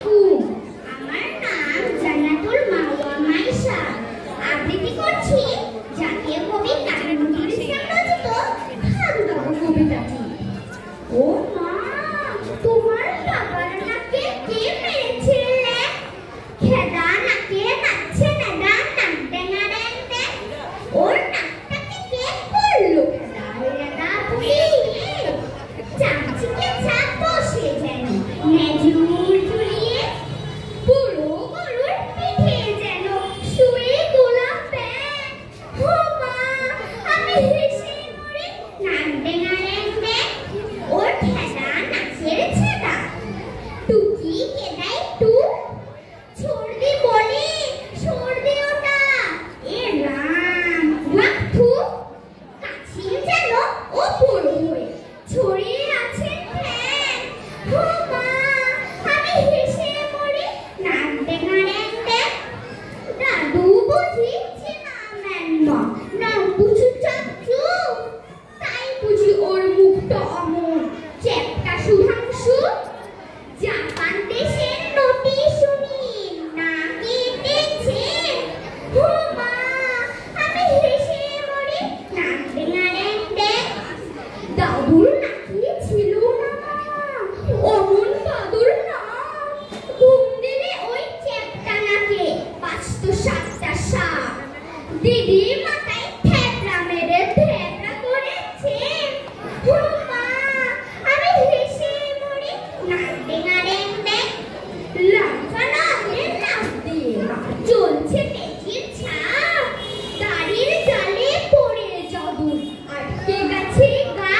আলাইকুম। আমার নাম জান্নাতুল মাওয়া মাইশা। আবৃত্তি করছি জাতীয় কবি কাজী নজরুল ইসলাম রচিত হারুবাবু কবিতাটি। ও মা, তোমার বাবার নাকে কে মেরেছে রে? খেদা নাকে নাচছে নেদা নাক ডেঙা ড্যাং ড্যাং। ওর নাকটাকে কে করলো খেদা রেদা বলি? চামচিকে চাপ বসে যেন নেজুর ঝুলিয়ে, বুড়ো গরুর পিঠে যেন শুয়ে গোলাপ ব্যাং। ও মা, আমি হেসে মরে নাক ডেঙা ড্যাং ড্যাং। ওর খেদা নাচের ছেদা টুকি কেদাই টু। ছড়দি বলে সর্দি ওটা এ রাম রাখু। কাছিল যেন ওপর হয়ে ছড়িয়ে আছে ঠ্যাং। ও মা, আমি হেসে মরে নাক ডেঙা ড্যাং ড্যাং। দাদু বুঝি চেনা ম্যানমা নাম বুঝু চাচু, তাই বুঝি ওর মুখটা অমন চ্যাপটা সুধাংশু। জাপান দেশের নটি শুনি না কেটেছে। ও মা, আমি হেসে মরে নাক ডেঙা ড্যাং ড্যাং। দাদুর নাকি ছিল না মা অমন বাদুর না। ঘুম দিলে ওই চ্যাপটা নাকে ৫০৭টা সাপ। দিদি মাথায় থ্যাপড়া মেরে থ্যাপড়া করেছে। ও মা, আমি হেসে মরে নাক ডেঙা ড্যাং ড্যাং। লাফানো আগে লাফ দিয়ে মা চলছে পেঁচির ছাপ। দাড়ির জালে পড়ে যদুর আটকে গেছে গা।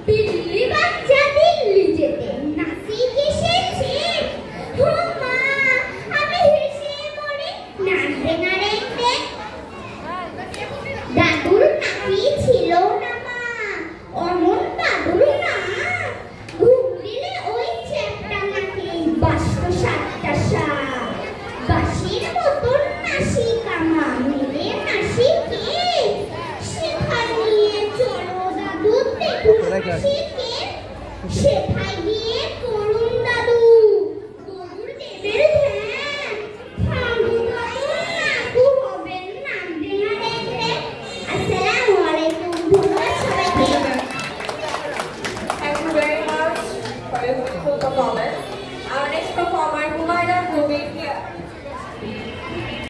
বিল্লি বাচ্চা দিল্লি যেতে নাসি এসেছে। ও মা, আমি হেসে মরে নাক ডেঙা ড্যাং ড্যাং। দাদুর নাকি ছিল না মা অমন বাদুর না। ঘুম দিলে ওই চ্যাপটা নাকি ৫০৭টা সাপ। বাঁশির মতন নাসি কামা মেরে নাসিকে। সেখানে নিয়ে চলো দাদু দেখুন নাসিকে। সেথায় গিয়ে